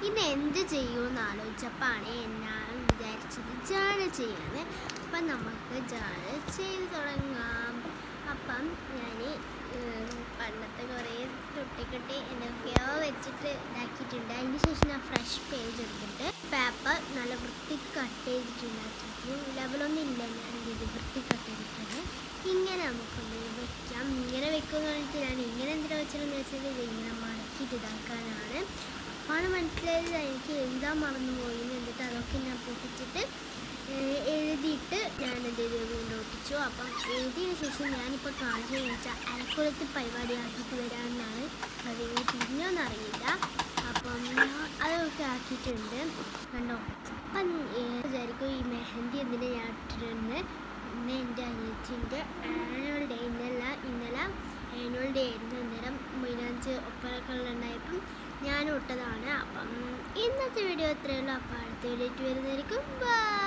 ഇന്ന് എന്ത് ചെയ്യുമെന്ന് ആലോചിച്ചപ്പോഴാണ് ഞാൻ വിചാരിച്ചത് ജേർണൽ ചെയ്യാൻ. അപ്പം നമുക്ക് ജേർണൽ ചെയ്ത് തുടങ്ങാം. അപ്പം ഞാൻ പണ്ടത്തെ കുറേ തൊട്ടിക്കെട്ടി എന്തൊക്കെയോ വെച്ചിട്ട് ഇതാക്കിയിട്ടുണ്ട്. അതിന് ശേഷം ഞാൻ ഫ്രഷ് പേജ് എടുത്തിട്ട് പേപ്പർ നല്ല വൃത്തി കട്ട് ചെയ്തിട്ടുണ്ടാക്കിയിട്ട് ലെവലൊന്നും ഇല്ല, ഞാൻ ഇത് വൃത്തി കട്ട് ചെയ്തിട്ടുണ്ട്. ഇങ്ങനെ നമുക്കൊന്ന് വെക്കാം. ഇങ്ങനെ വെക്കുമെന്ന് പറഞ്ഞിട്ട് ഞാൻ ഇങ്ങനെ എന്തിനാ വെച്ചതെന്ന് വെച്ചാൽ ഇത് ഇങ്ങനെ മടക്കിയിട്ട് ഇതാക്കാനാണ്. അപ്പാണ് മനസ്സിലായത് എനിക്ക് എഴുതാൻ മറന്നുപോയി. എന്നിട്ട് അതൊക്കെ ഞാൻ പൊട്ടിച്ചിട്ട് എഴുതിയിട്ട് ഞാൻ എന്ത് ചെയ്തു വീണ്ടും ഒട്ടിച്ചു. അപ്പം എഴുതിയതിന് ശേഷം ഞാനിപ്പോൾ കാണിച്ചതെന്ന് വെച്ചാൽ അരക്കുളത്ത് പരിപാടി ആക്കിയിട്ട് വരാമെന്നാണ്. അതിന് തിരിഞ്ഞോന്നറിയില്ല. അപ്പം അതൊക്കെ ആക്കിയിട്ടുണ്ട് കണ്ടോ. അപ്പം വിചാരിക്കും ഈ മെഹന്തി എന്തിനാ ഞാൻ ഇട്ടിട്ടുണ്ട്. ഇന്ന് എൻ്റെ അനിയത്തിൻ്റെ ആനുവൽ ഡേ, ഇന്നലെ ആനുവൽ ഡേ ആയിരുന്നു. അന്നേരം മൈലാഞ്ചി ഒപ്പനൊക്കെ ഉണ്ടായപ്പം ഞാനും ഇട്ടതാണ്. അപ്പം ഇന്നത്തെ വീഡിയോ ഇത്രയേ ഉള്ളൂ. അപ്പോൾ അടുത്ത വീഡിയോ വരുന്നതായിരിക്കും. ബൈ.